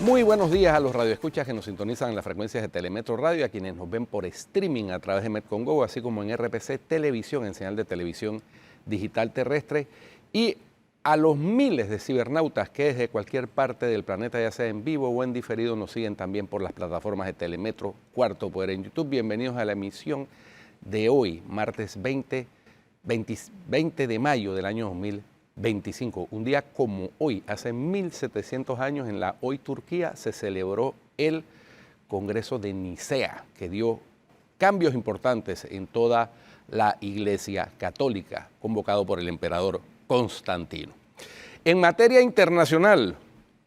Muy buenos días a los radioescuchas que nos sintonizan en las frecuencias de Telemetro Radio, a quienes nos ven por streaming a través de Metcongo, así como en RPC Televisión, en señal de televisión digital terrestre, y a los miles de cibernautas que desde cualquier parte del planeta, ya sea en vivo o en diferido, nos siguen también por las plataformas de Telemetro, Cuarto Poder en YouTube. Bienvenidos a la emisión de hoy, martes 20 de mayo del año 2025. Un día como hoy, hace 1700 años, en la hoy Turquía, se celebró el Congreso de Nicea, que dio cambios importantes en toda la Iglesia Católica, convocado por el emperador Constantino. En materia internacional,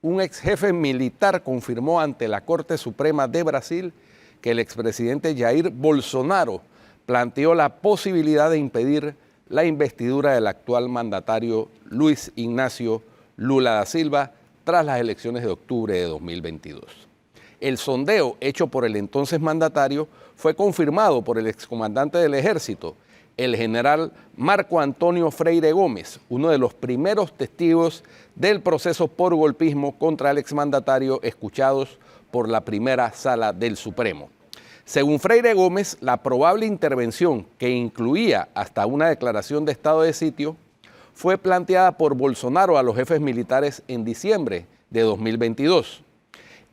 un ex jefe militar confirmó ante la Corte Suprema de Brasil que el expresidente Jair Bolsonaro planteó la posibilidad de impedir la investidura del actual mandatario Luis Ignacio Lula da Silva tras las elecciones de octubre de 2022. El sondeo hecho por el entonces mandatario fue confirmado por el excomandante del ejército, el general Marco Antonio Freire Gómez, uno de los primeros testigos del proceso por golpismo contra el exmandatario escuchados por la primera sala del Supremo. Según Freire Gómez, la probable intervención, que incluía hasta una declaración de estado de sitio, fue planteada por Bolsonaro a los jefes militares en diciembre de 2022.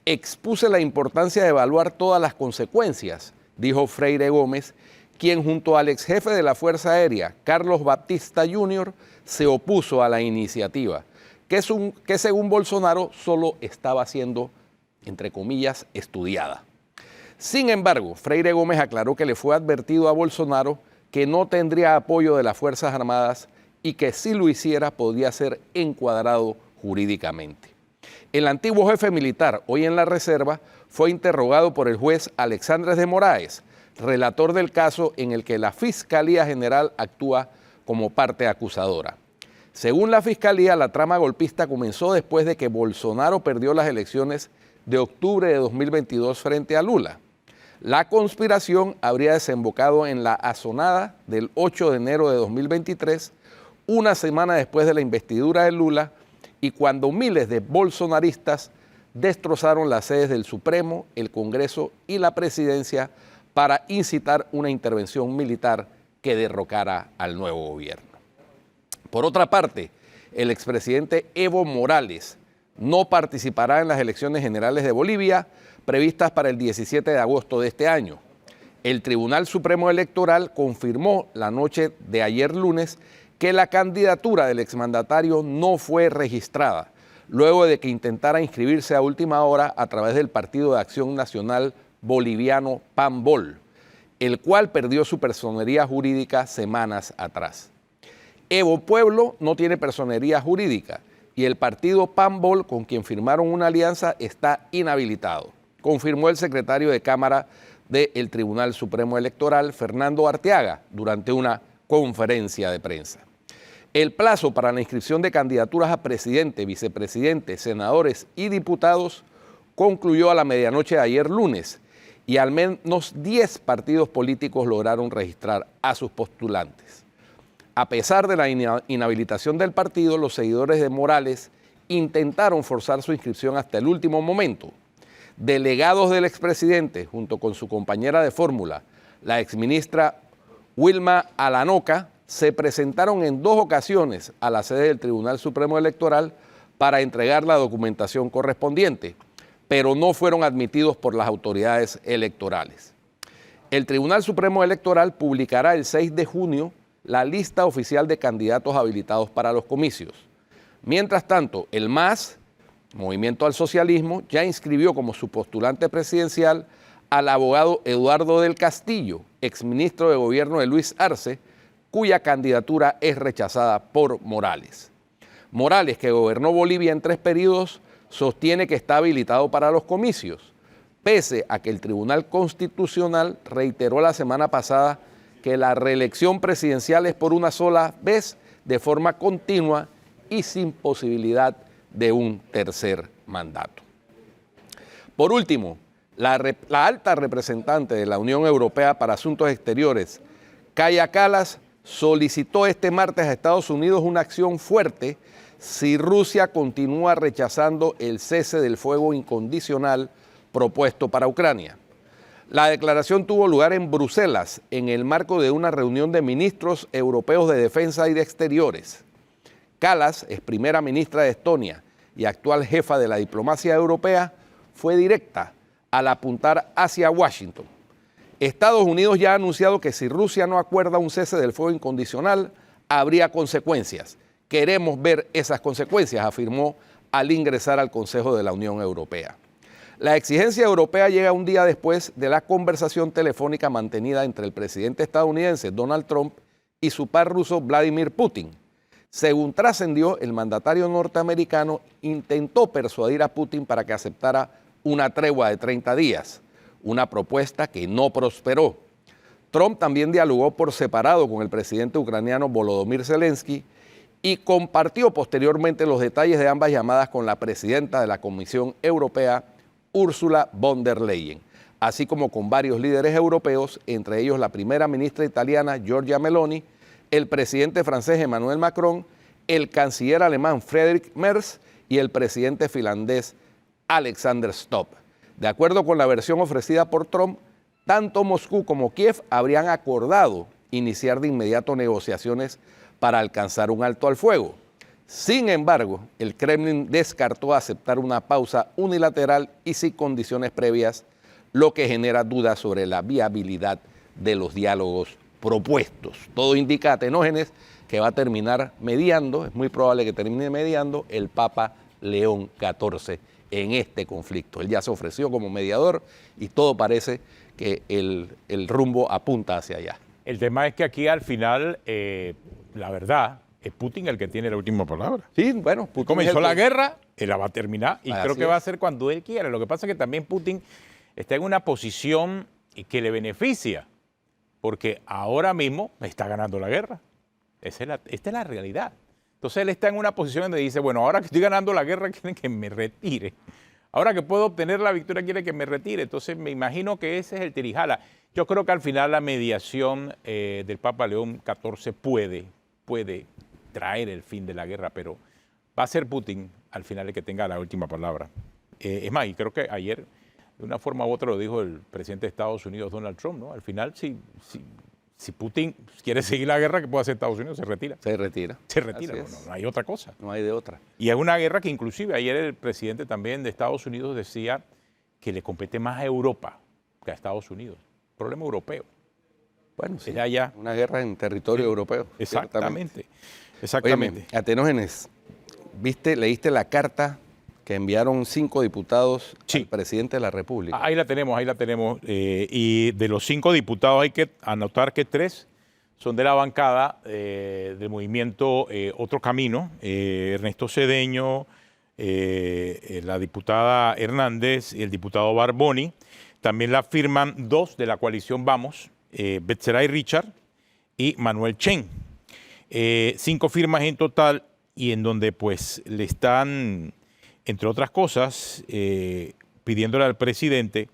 Expuse la importancia de evaluar todas las consecuencias, dijo Freire Gómez, quien junto al ex jefe de la Fuerza Aérea, Carlos Batista Jr., se opuso a la iniciativa, que según Bolsonaro solo estaba siendo, entre comillas, estudiada. Sin embargo, Freire Gómez aclaró que le fue advertido a Bolsonaro que no tendría apoyo de las Fuerzas Armadas y que si lo hiciera podría ser encuadrado jurídicamente. El antiguo jefe militar, hoy en la reserva, fue interrogado por el juez Alexandre de Moraes, relator del caso en el que la Fiscalía General actúa como parte acusadora. Según la Fiscalía, la trama golpista comenzó después de que Bolsonaro perdió las elecciones de octubre de 2022 frente a Lula. La conspiración habría desembocado en la asonada del 8 de enero de 2023, una semana después de la investidura de Lula y cuando miles de bolsonaristas destrozaron las sedes del Supremo, el Congreso y la Presidencia para incitar una intervención militar que derrocara al nuevo gobierno. Por otra parte, el expresidente Evo Morales no participará en las elecciones generales de Bolivia previstas para el 17 de agosto de este año. El Tribunal Supremo Electoral confirmó la noche de ayer lunes que la candidatura del exmandatario no fue registrada, luego de que intentara inscribirse a última hora a través del Partido de Acción Nacional Boliviano PANBOL, el cual perdió su personería jurídica semanas atrás. Evo Pueblo no tiene personería jurídica y el partido PANBOL, con quien firmaron una alianza, está inhabilitado, confirmó el secretario de Cámara del Tribunal Supremo Electoral, Fernando Arteaga, durante una conferencia de prensa. El plazo para la inscripción de candidaturas a presidente, vicepresidente, senadores y diputados concluyó a la medianoche de ayer lunes y al menos 10 partidos políticos lograron registrar a sus postulantes. A pesar de la inhabilitación del partido, los seguidores de Morales intentaron forzar su inscripción hasta el último momento. Delegados del expresidente, junto con su compañera de fórmula, la exministra Wilma Alanoca, se presentaron en 2 ocasiones a la sede del Tribunal Supremo Electoral para entregar la documentación correspondiente, pero no fueron admitidos por las autoridades electorales. El Tribunal Supremo Electoral publicará el 6 de junio la lista oficial de candidatos habilitados para los comicios. Mientras tanto, el MAS, Movimiento al Socialismo, ya inscribió como su postulante presidencial al abogado Eduardo del Castillo, exministro de Gobierno de Luis Arce, cuya candidatura es rechazada por Morales. Morales, que gobernó Bolivia en 3 periodos, sostiene que está habilitado para los comicios, pese a que el Tribunal Constitucional reiteró la semana pasada que la reelección presidencial es por una sola vez, de forma continua y sin posibilidad de un tercer mandato. Por último, la alta representante de la Unión Europea para Asuntos Exteriores, Kaja Kallas, solicitó este martes a Estados Unidos una acción fuerte si Rusia continúa rechazando el cese del fuego incondicional propuesto para Ucrania. La declaración tuvo lugar en Bruselas en el marco de una reunión de ministros europeos de defensa y de exteriores. Kallas, ex primera ministra de Estonia y actual jefa de la diplomacia europea, fue directa al apuntar hacia Washington. Estados Unidos ya ha anunciado que si Rusia no acuerda un cese del fuego incondicional, habría consecuencias. Queremos ver esas consecuencias, afirmó al ingresar al Consejo de la Unión Europea. La exigencia europea llega un día después de la conversación telefónica mantenida entre el presidente estadounidense Donald Trump y su par ruso Vladimir Putin. Según trascendió, el mandatario norteamericano intentó persuadir a Putin para que aceptara una tregua de 30 días, una propuesta que no prosperó. Trump también dialogó por separado con el presidente ucraniano Volodymyr Zelensky y compartió posteriormente los detalles de ambas llamadas con la presidenta de la Comisión Europea, Ursula von der Leyen, así como con varios líderes europeos, entre ellos la primera ministra italiana Giorgia Meloni, el presidente francés Emmanuel Macron, el canciller alemán Friedrich Merz y el presidente finlandés Alexander Stubb. De acuerdo con la versión ofrecida por Trump, tanto Moscú como Kiev habrían acordado iniciar de inmediato negociaciones para alcanzar un alto al fuego. Sin embargo, el Kremlin descartó aceptar una pausa unilateral y sin condiciones previas, lo que genera dudas sobre la viabilidad de los diálogos propuestos. Todo indica a Tenógenes que va a terminar mediando, es muy probable que termine mediando el Papa León XIV en este conflicto. Él ya se ofreció como mediador y todo parece que el rumbo apunta hacia allá. El tema es que aquí al final, la verdad, es Putin el que tiene la última palabra. Sí, bueno, Putin comenzó la guerra, él la va a terminar y creo que va a ser cuando él quiera. Lo que pasa es que también Putin está en una posición que le beneficia, porque ahora mismo está ganando la guerra. Esta es la realidad. Entonces él está en una posición donde dice, bueno, ahora que estoy ganando la guerra, quieren que me retire. Ahora que puedo obtener la victoria, quiere que me retire. Entonces me imagino que ese es el tirijala. Yo creo que al final la mediación del Papa León XIV puede traer el fin de la guerra, pero va a ser Putin al final el que tenga la última palabra. Es más, y creo que ayer, de una forma u otra, lo dijo el presidente de Estados Unidos, Donald Trump, ¿no? Al final, si Putin quiere seguir la guerra, ¿qué puede hacer Estados Unidos? Se retira. Se retira. Se retira, no hay otra cosa. No hay de otra. Y es una guerra que inclusive ayer el presidente también de Estados Unidos decía que le compete más a Europa que a Estados Unidos. Problema europeo. Bueno, sí, allá. Una guerra en territorio europeo. Exactamente. Exactamente. Óyeme, Atenógenes, leíste la carta que enviaron 5 diputados al presidente de la República. Ahí la tenemos. Y de los 5 diputados hay que anotar que 3 son de la bancada del movimiento Otro Camino, Ernesto Cedeño, la diputada Hernández y el diputado Barboni. También la firman 2 de la coalición Vamos, Betzeray Richard y Manuel Chen. 5 firmas en total y en donde pues le están, entre otras cosas, pidiéndole al presidente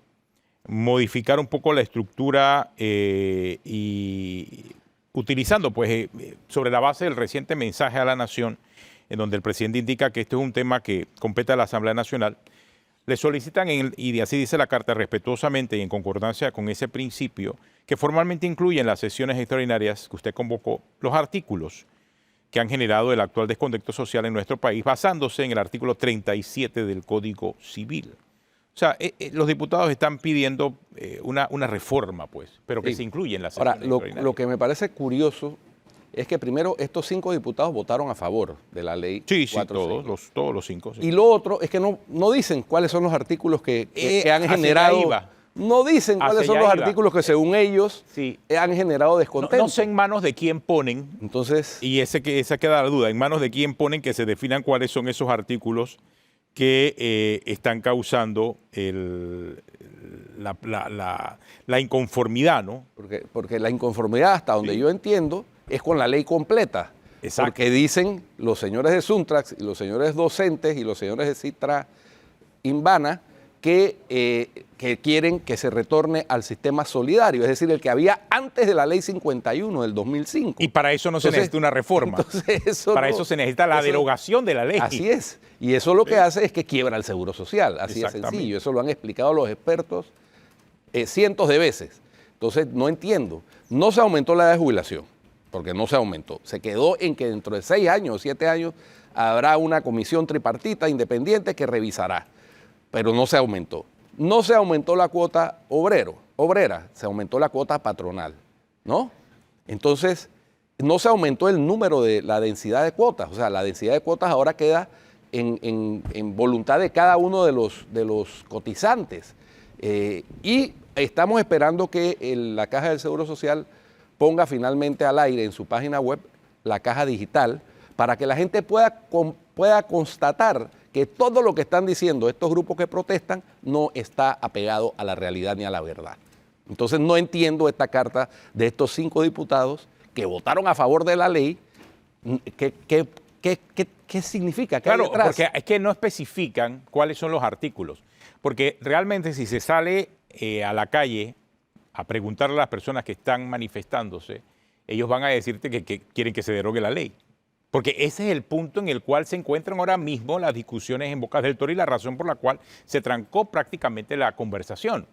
modificar un poco la estructura y utilizando pues sobre la base del reciente mensaje a la nación, en donde el presidente indica que este es un tema que compete a la Asamblea Nacional. Le solicitan, y así dice la carta, respetuosamente y en concordancia con ese principio, que formalmente incluyen las sesiones extraordinarias que usted convocó, los artículos que han generado el actual descontento social en nuestro país, basándose en el artículo 37 del Código Civil. O sea, los diputados están pidiendo una reforma, pues, pero que se incluye en la sesiones extraordinarias. Ahora, lo que me parece curioso es que primero estos 5 diputados votaron a favor de la ley. Sí, todos los 5. Sí. Y lo otro es que no dicen cuáles son los artículos que han generado. No dicen cuáles son los artículos que según ellos han generado descontento. No sé en manos de quién ponen. Entonces, y esa queda la duda, en manos de quién ponen que se definan cuáles son esos artículos que están causando la inconformidad, ¿no? Porque la inconformidad, hasta donde yo entiendo, es con la ley completa. Exacto. Porque dicen los señores de Suntrax y los señores docentes y los señores de Citra Invana que que quieren que se retorne al sistema solidario, es decir, el que había antes de la ley 51 del 2005. Y para eso no se necesita una reforma. Para eso se necesita la derogación de la ley. Así es. Y eso lo que hace es que quiebra el seguro social. Así de sencillo. Eso lo han explicado los expertos cientos de veces. Entonces, no entiendo. No se aumentó la edad de jubilación, porque no se aumentó. Se quedó en que dentro de 6 años o 7 años habrá una comisión tripartita independiente que revisará, pero no se aumentó. No se aumentó la cuota obrera, se aumentó la cuota patronal, ¿no? Entonces, no se aumentó el número de la densidad de cuotas, o sea, la densidad de cuotas ahora queda en voluntad de cada uno de los cotizantes. Y estamos esperando que la Caja del Seguro Social ponga finalmente al aire en su página web la caja digital para que la gente pueda constatar que todo lo que están diciendo estos grupos que protestan no está apegado a la realidad ni a la verdad. Entonces no entiendo esta carta de estos 5 diputados que votaron a favor de la ley. ¿Qué significa? ¿Qué hay detrás? Porque es que no especifican cuáles son los artículos. Porque realmente si se sale a la calle a preguntarle a las personas que están manifestándose, ellos van a decirte que quieren que se derogue la ley. Porque ese es el punto en el cual se encuentran ahora mismo las discusiones en Bocas del Toro y la razón por la cual se trancó prácticamente la conversación.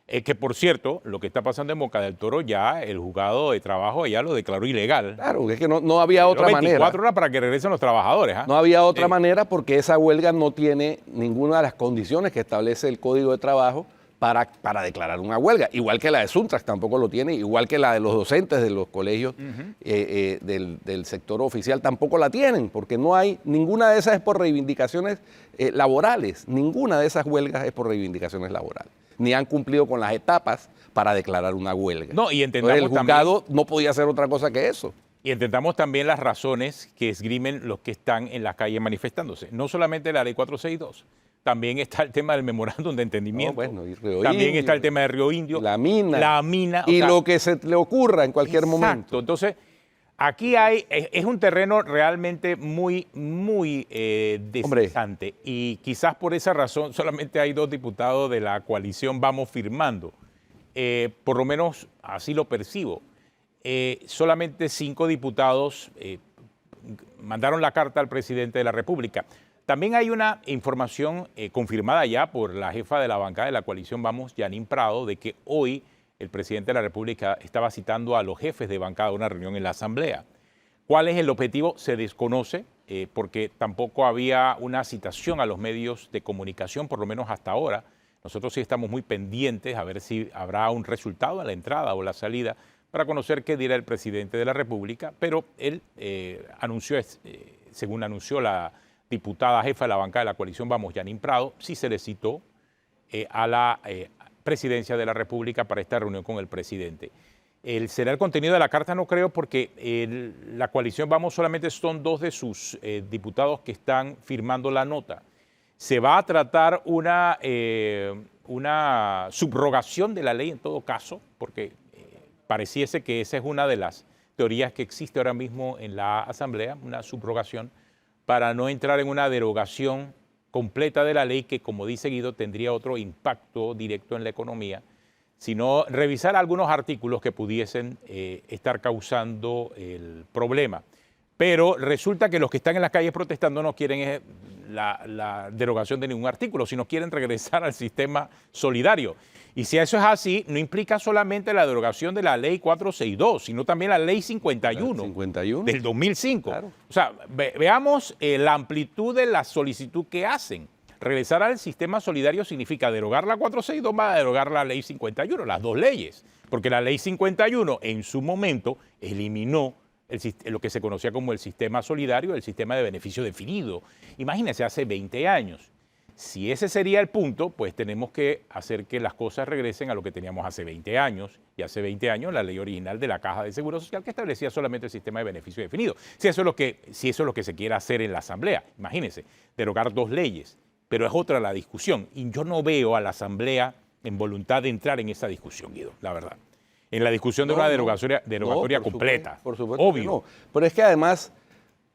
Que por cierto, lo que está pasando en Bocas del Toro ya el juzgado de trabajo ya lo declaró ilegal. Claro, es que no había otra manera. 24 horas para que regresen los trabajadores. No había otra manera porque esa huelga no tiene ninguna de las condiciones que establece el Código de Trabajo para declarar una huelga, igual que la de Suntrax tampoco lo tiene, igual que la de los docentes de los colegios del sector oficial tampoco la tienen, porque no hay, ninguna de esas es por reivindicaciones laborales, ninguna de esas huelgas es por reivindicaciones laborales, ni han cumplido con las etapas para declarar una huelga. No, y entendamos entonces, el juzgado no podía hacer otra cosa que eso. Y entendamos también las razones que esgrimen los que están en las calles manifestándose, no solamente la ley 462. También está el tema del memorándum de entendimiento. También está el tema de Río Indio. La mina. La mina. Y lo que se le ocurra en cualquier momento. Entonces, aquí es un terreno realmente muy desgastante. Y quizás por esa razón solamente hay 2 diputados de la coalición Vamos firmando. Por lo menos así lo percibo. Solamente 5 diputados mandaron la carta al presidente de la República. También hay una información confirmada ya por la jefa de la bancada de la coalición Vamos, Yanín Prado, de que hoy el presidente de la República estaba citando a los jefes de bancada a una reunión en la Asamblea. ¿Cuál es el objetivo? Se desconoce, porque tampoco había una citación a los medios de comunicación, por lo menos hasta ahora. Nosotros sí estamos muy pendientes a ver si habrá un resultado a la entrada o la salida para conocer qué dirá el presidente de la República, pero él anunció, según anunció la diputada jefa de la bancada de la coalición Vamos, Yanín Prado, sí se le citó a la presidencia de la República para esta reunión con el presidente. ¿Será el contenido de la carta? No creo, porque la coalición Vamos solamente son 2 de sus diputados que están firmando la nota. Se va a tratar una subrogación de la ley en todo caso, porque pareciese que esa es una de las teorías que existe ahora mismo en la Asamblea, una subrogación, para no entrar en una derogación completa de la ley que, como dice Guido, tendría otro impacto directo en la economía, sino revisar algunos artículos que pudiesen estar causando el problema. Pero resulta que los que están en las calles protestando no quieren la derogación de ningún artículo, sino quieren regresar al sistema solidario. Y si eso es así, no implica solamente la derogación de la ley 462, sino también la ley 51, del 2005. Claro. O sea, veamos la amplitud de la solicitud que hacen. Regresar al sistema solidario significa derogar la 462 más derogar la ley 51, las 2 leyes. Porque la ley 51 en su momento eliminó lo que se conocía como el sistema solidario, el sistema de beneficio definido. Imagínense, hace 20 años. Si ese sería el punto, pues tenemos que hacer que las cosas regresen a lo que teníamos hace 20 años. Y hace 20 años la ley original de la Caja de Seguro Social que establecía solamente el sistema de beneficio definido. Si eso es lo que se quiere hacer en la Asamblea, imagínense, derogar 2 leyes. Pero es otra la discusión. Y yo no veo a la Asamblea en voluntad de entrar en esa discusión, Guido, la verdad. En la discusión de una derogatoria completa. Por supuesto, obvio. No. Pero es que además,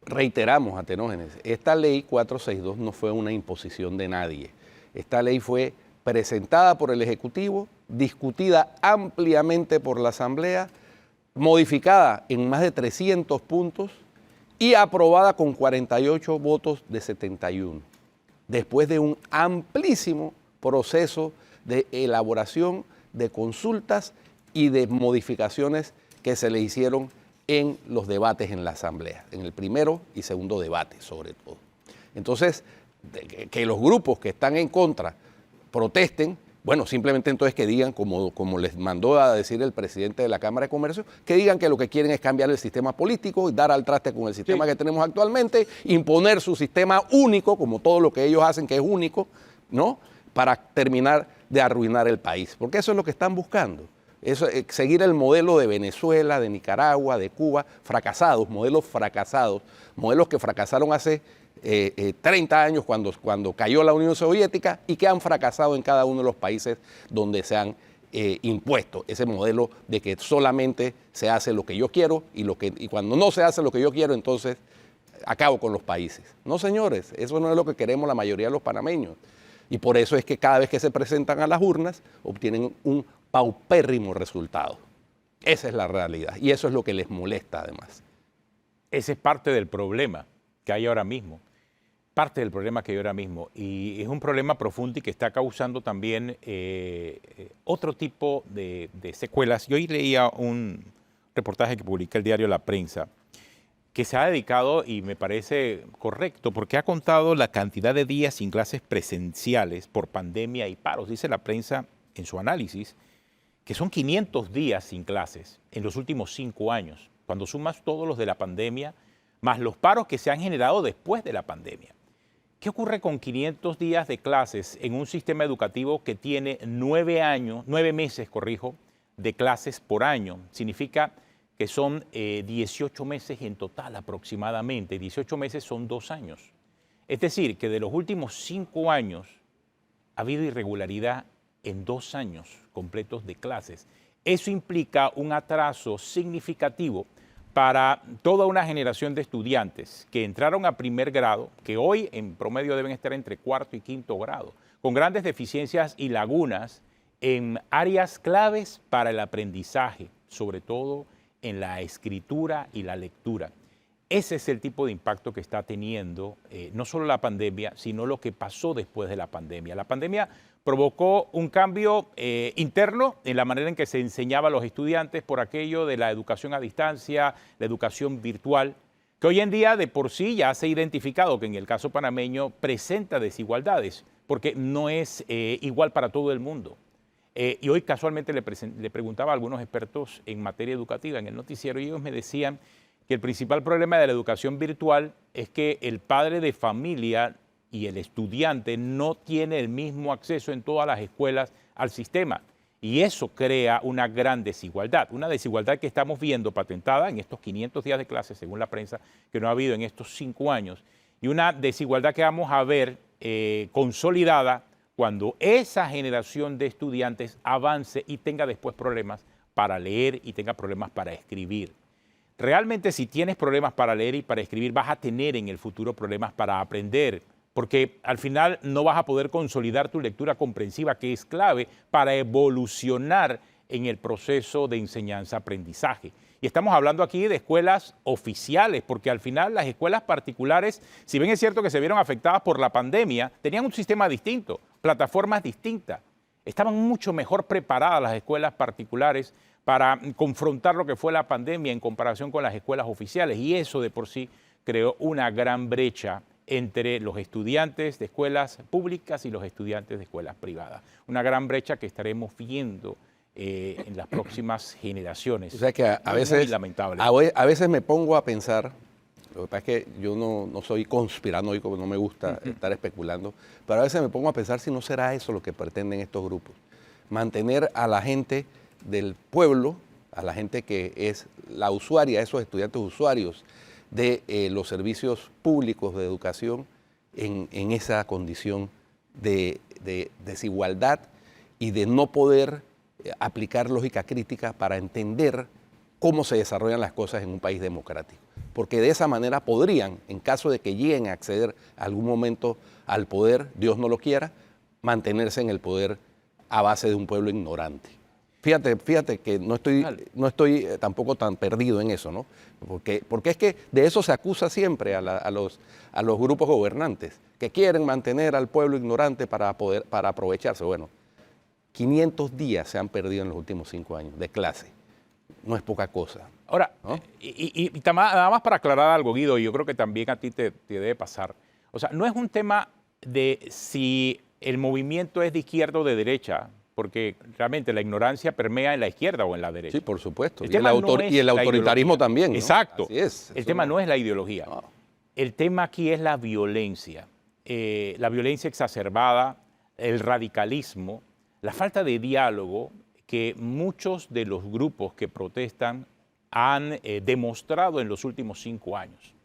reiteramos, Atenógenes, esta ley 462 no fue una imposición de nadie. Esta ley fue presentada por el Ejecutivo, discutida ampliamente por la Asamblea, modificada en más de 300 puntos y aprobada con 48 votos de 71, después de un amplísimo proceso de elaboración, de consultas y de modificaciones que se le hicieron en los debates en la Asamblea, en el primero y segundo debate sobre todo. Entonces, que los grupos que están en contra protesten, bueno, simplemente entonces que digan, como les mandó a decir el presidente de la Cámara de Comercio, que digan que lo que quieren es cambiar el sistema político y dar al traste con el sistema que tenemos actualmente, imponer su sistema único, como todo lo que ellos hacen que es único, ¿no? Para terminar de arruinar el país, porque eso es lo que están buscando. Eso, seguir el modelo de Venezuela, de Nicaragua, de Cuba, fracasados, modelos que fracasaron hace 30 años cuando cayó la Unión Soviética y que han fracasado en cada uno de los países donde se han impuesto ese modelo de que solamente se hace lo que yo quiero y cuando no se hace lo que yo quiero, entonces acabo con los países. No, señores, eso no es lo que queremos la mayoría de los panameños. Y por eso es que cada vez que se presentan a las urnas obtienen un paupérrimo resultado. Esa es la realidad y eso es lo que les molesta además. Ese es parte del problema que hay ahora mismo. Parte del problema que hay ahora mismo. Y es un problema profundo y que está causando también otro tipo de secuelas. Yo hoy leía un reportaje que publica el diario La Prensa, que se ha dedicado, y me parece correcto, porque ha contado la cantidad de días sin clases presenciales por pandemia y paros. Dice La Prensa en su análisis que son 500 días sin clases en los últimos 5 años, cuando sumas todos los de la pandemia, más los paros que se han generado después de la pandemia. ¿Qué ocurre con 500 días de clases en un sistema educativo que tiene 9 meses, de clases por año? Significa que son 18 meses en total aproximadamente. 18 meses son 2 años. Es decir, que de los últimos 5 años ha habido irregularidad en 2 años completos de clases. Eso implica un atraso significativo para toda una generación de estudiantes que entraron a primer grado, que hoy en promedio deben estar entre 4º y 5º grado, con grandes deficiencias y lagunas en áreas claves para el aprendizaje, sobre todo en la escritura y la lectura. Ese es el tipo de impacto que está teniendo no solo la pandemia, sino lo que pasó después de la pandemia. La pandemia provocó un cambio interno en la manera en que se enseñaba a los estudiantes por aquello de la educación a distancia, la educación virtual, que hoy en día de por sí ya se ha identificado que en el caso panameño presenta desigualdades, porque no es igual para todo el mundo. Y hoy casualmente le preguntaba a algunos expertos en materia educativa en el noticiero y ellos me decían que el principal problema de la educación virtual es que el padre de familia y el estudiante no tiene el mismo acceso en todas las escuelas al sistema. Y eso crea una gran desigualdad, una desigualdad que estamos viendo patentada en estos 500 días de clase, según la prensa, que no ha habido en estos 5 años, y una desigualdad que vamos a ver consolidada cuando esa generación de estudiantes avance y tenga después problemas para leer y tenga problemas para escribir. Realmente si tienes problemas para leer y para escribir, vas a tener en el futuro problemas para aprender, porque al final no vas a poder consolidar tu lectura comprensiva, que es clave para evolucionar en el proceso de enseñanza-aprendizaje. Y estamos hablando aquí de escuelas oficiales, porque al final las escuelas particulares, si bien es cierto que se vieron afectadas por la pandemia, tenían un sistema distinto, plataformas distintas. Estaban mucho mejor preparadas las escuelas particulares para confrontar lo que fue la pandemia en comparación con las escuelas oficiales. Y eso de por sí creó una gran brecha entre los estudiantes de escuelas públicas y los estudiantes de escuelas privadas. Una gran brecha que estaremos viendo en las próximas generaciones. O sea que a veces, muy lamentable. A veces me pongo a pensar, lo que pasa es que yo no soy conspiranoico, no me gusta estar especulando, pero a veces me pongo a pensar si no será eso lo que pretenden estos grupos. Mantener a la gente del pueblo, a la gente que es la usuaria, esos estudiantes usuarios de los servicios públicos de educación en esa condición de desigualdad y de no poder aplicar lógica crítica para entender cómo se desarrollan las cosas en un país democrático. Porque de esa manera podrían, en caso de que lleguen a acceder algún momento al poder, Dios no lo quiera, mantenerse en el poder a base de un pueblo ignorante. Fíjate que no estoy tampoco tan perdido en eso, ¿no? Porque es que de eso se acusa siempre a los grupos gobernantes, que quieren mantener al pueblo ignorante para aprovecharse. Bueno, 500 días se han perdido en los últimos 5 años de clase. No es poca cosa. Ahora, ¿no? y nada más para aclarar algo, Guido, y yo creo que también a ti te debe pasar. O sea, no es un tema de si el movimiento es de izquierda o de derecha, porque realmente la ignorancia permea en la izquierda o en la derecha. Sí, por supuesto. El tema no es y el la autoritarismo ideología. también, ¿no? Exacto. Así es. El tema no es la ideología. No. El tema aquí es la violencia exacerbada, el radicalismo, la falta de diálogo que muchos de los grupos que protestan han demostrado en los últimos 5 años.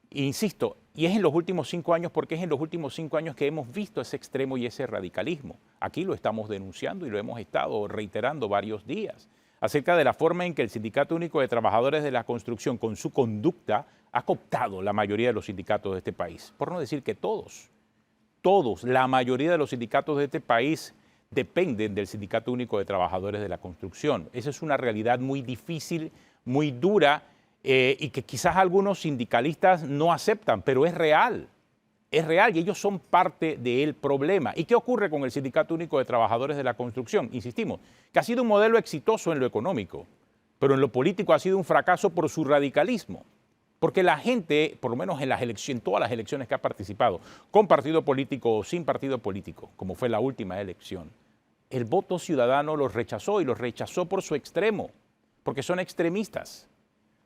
Insisto, y es en los últimos 5 años porque es en los últimos 5 años que hemos visto ese extremo y ese radicalismo. Aquí lo estamos denunciando y lo hemos estado reiterando varios días, acerca de la forma en que el Sindicato Único de Trabajadores de la Construcción, con su conducta, ha cooptado la mayoría de los sindicatos de este país. Por no decir que todos, la mayoría de los sindicatos de este país dependen del Sindicato Único de Trabajadores de la Construcción. Esa es una realidad muy difícil, muy dura, y que quizás algunos sindicalistas no aceptan, pero es real y ellos son parte del problema. ¿Y qué ocurre con el Sindicato Único de Trabajadores de la Construcción? Insistimos, que ha sido un modelo exitoso en lo económico, pero en lo político ha sido un fracaso por su radicalismo. Porque la gente, por lo menos en todas las elecciones que ha participado, con partido político o sin partido político, como fue la última elección, el voto ciudadano los rechazó y los rechazó por su extremo, porque son extremistas.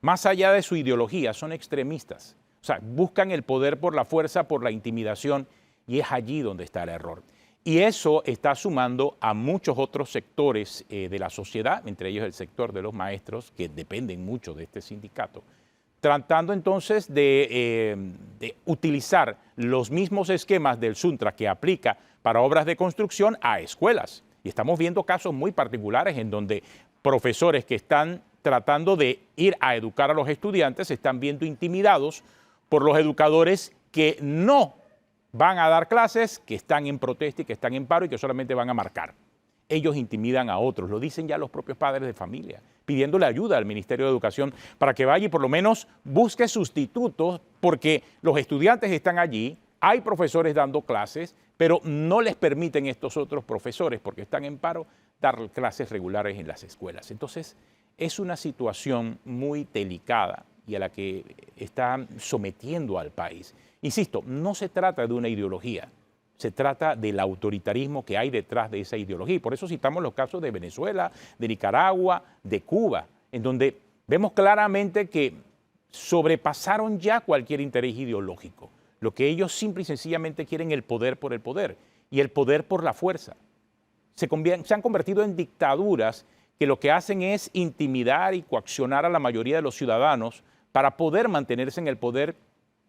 Más allá de su ideología, son extremistas. O sea, buscan el poder por la fuerza, por la intimidación, y es allí donde está el error. Y eso está sumando a muchos otros sectores de la sociedad, entre ellos el sector de los maestros, que dependen mucho de este sindicato, tratando entonces de utilizar los mismos esquemas del Suntra que aplica para obras de construcción a escuelas. Y estamos viendo casos muy particulares en donde profesores que están tratando de ir a educar a los estudiantes se están viendo intimidados por los educadores que no van a dar clases, que están en protesta y que están en paro y que solamente van a marcar. Ellos intimidan a otros, lo dicen ya los propios padres de familia, pidiéndole ayuda al Ministerio de Educación para que vaya y por lo menos busque sustitutos, porque los estudiantes están allí, hay profesores dando clases, pero no les permiten estos otros profesores, porque están en paro, dar clases regulares en las escuelas. Entonces, es una situación muy delicada y a la que está sometiendo al país. Insisto, no se trata de una ideología, se trata del autoritarismo que hay detrás de esa ideología. Y por eso citamos los casos de Venezuela, de Nicaragua, de Cuba, en donde vemos claramente que sobrepasaron ya cualquier interés ideológico. Lo que ellos simple y sencillamente quieren el poder por el poder y el poder por la fuerza. Se han convertido en dictaduras que lo que hacen es intimidar y coaccionar a la mayoría de los ciudadanos para poder mantenerse en el poder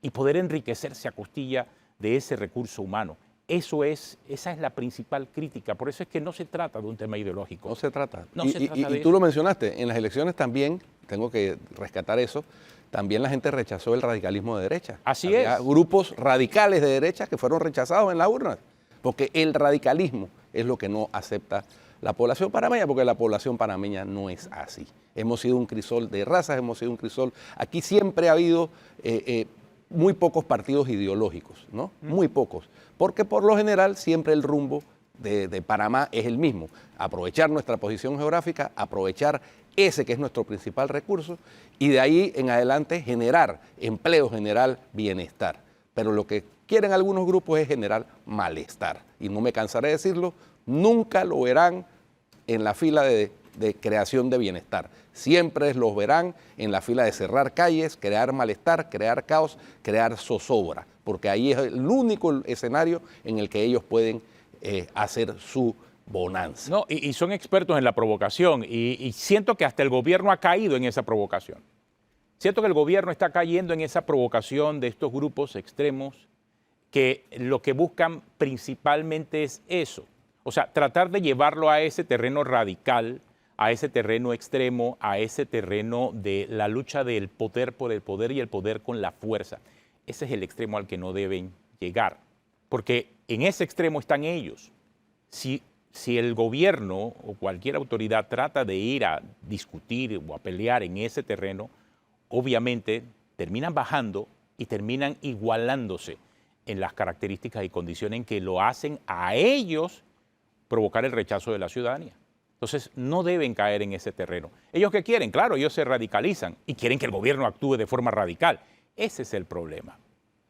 y poder enriquecerse a costilla de ese recurso humano. Esa es la principal crítica. Por eso es que no se trata de un tema ideológico. No se trata. Y tú lo mencionaste, en las elecciones también, tengo que rescatar eso, también la gente rechazó el radicalismo de derecha. Así Había es. grupos radicales de derecha que fueron rechazados en las urnas, porque el radicalismo es lo que no acepta la población panameña, porque la población panameña no es así. Hemos sido un crisol de razas, hemos sido un crisol. Aquí siempre ha habido muy pocos partidos ideológicos, ¿no? Muy pocos. Porque por lo general siempre el rumbo de Panamá es el mismo. Aprovechar nuestra posición geográfica, aprovechar ese que es nuestro principal recurso y de ahí en adelante generar empleo, generar bienestar. Pero lo que quieren algunos grupos es generar malestar. Y no me cansaré de decirlo, nunca lo verán en la fila de creación de bienestar. Siempre los verán en la fila de cerrar calles, crear malestar, crear caos, crear zozobra, porque ahí es el único escenario en el que ellos pueden hacer su bonanza. No, y son expertos en la provocación y siento que hasta el gobierno ha caído en esa provocación. Siento que el gobierno está cayendo en esa provocación de estos grupos extremos que lo que buscan principalmente es eso. O sea, tratar de llevarlo a ese terreno radical, a ese terreno extremo, a ese terreno de la lucha del poder por el poder y el poder con la fuerza. Ese es el extremo al que no deben llegar. porque en ese extremo están ellos. Si el gobierno o cualquier autoridad trata de ir a discutir o a pelear en ese terreno, obviamente terminan bajando y terminan igualándose en las características y condiciones en que lo hacen a ellos provocar el rechazo de la ciudadanía. Entonces, no deben caer en ese terreno. ¿Ellos qué quieren? Claro, ellos se radicalizan y quieren que el gobierno actúe de forma radical. Ese es el problema.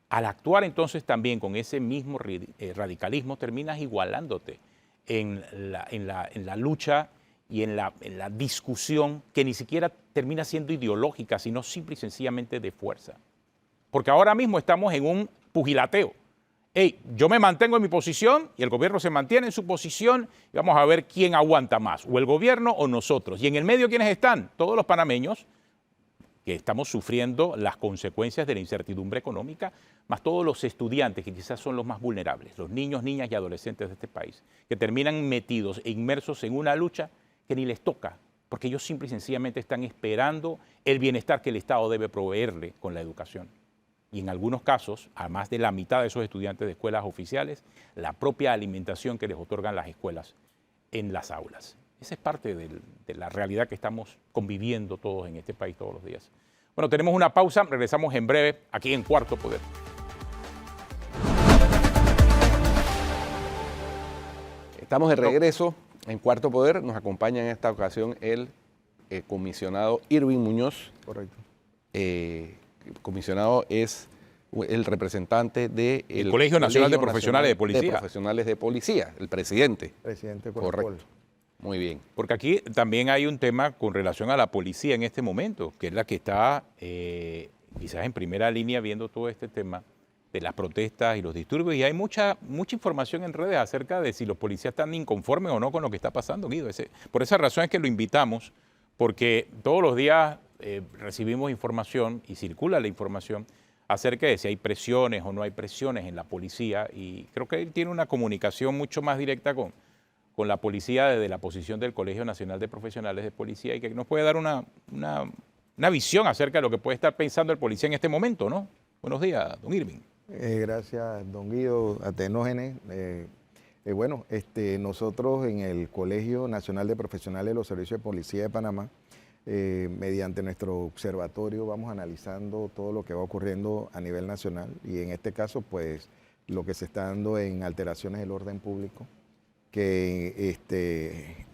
Al actuar entonces también con ese mismo radicalismo, terminas igualándote en la lucha y en la discusión que ni siquiera termina siendo ideológica, sino simple y sencillamente de fuerza. Porque ahora mismo estamos en un pugilateo. Hey, yo me mantengo en mi posición y el gobierno se mantiene en su posición y vamos a ver quién aguanta más, o el gobierno o nosotros. Y en el medio, ¿quiénes están? Todos los panameños que estamos sufriendo las consecuencias de la incertidumbre económica, más todos los estudiantes que quizás son los más vulnerables, los niños, niñas y adolescentes de este país, que terminan metidos e inmersos en una lucha que ni les toca, porque ellos simple y sencillamente están esperando el bienestar que el Estado debe proveerle con la educación. Y en algunos casos, a más de la mitad de esos estudiantes de escuelas oficiales, la propia alimentación que les otorgan las escuelas en las aulas. Esa es parte de la realidad que estamos conviviendo todos en este país todos los días. Bueno, tenemos una pausa, regresamos en breve aquí en Cuarto Poder. Estamos de regreso en Cuarto Poder. Nos acompaña en esta ocasión el comisionado Irving Muñoz. Correcto. Comisionado es el representante del Colegio Nacional de Profesionales de Policía. De Profesionales de Policía, el presidente. Presidente Correcto. Muy bien. Porque aquí también hay un tema con relación a la policía en este momento, que es la que está quizás en primera línea viendo todo este tema de las protestas y los disturbios. Y hay mucha información en redes acerca de si los policías están inconformes o no con lo que está pasando, Guido. Por esa razón es que lo invitamos, porque todos los días recibimos información y circula la información acerca de si hay presiones o no hay presiones en la policía. Y creo que él tiene una comunicación mucho más directa con la policía desde la posición del Colegio Nacional de Profesionales de Policía y que nos puede dar una visión acerca de lo que puede estar pensando el policía en este momento, ¿no? Buenos días, don Irving. Gracias, don Guido Atenógenes. Bueno, nosotros en el Colegio Nacional de Profesionales de los Servicios de Policía de Panamá, mediante nuestro observatorio, vamos analizando todo lo que va ocurriendo a nivel nacional y en este caso, pues, lo que se está dando en alteraciones del orden público, que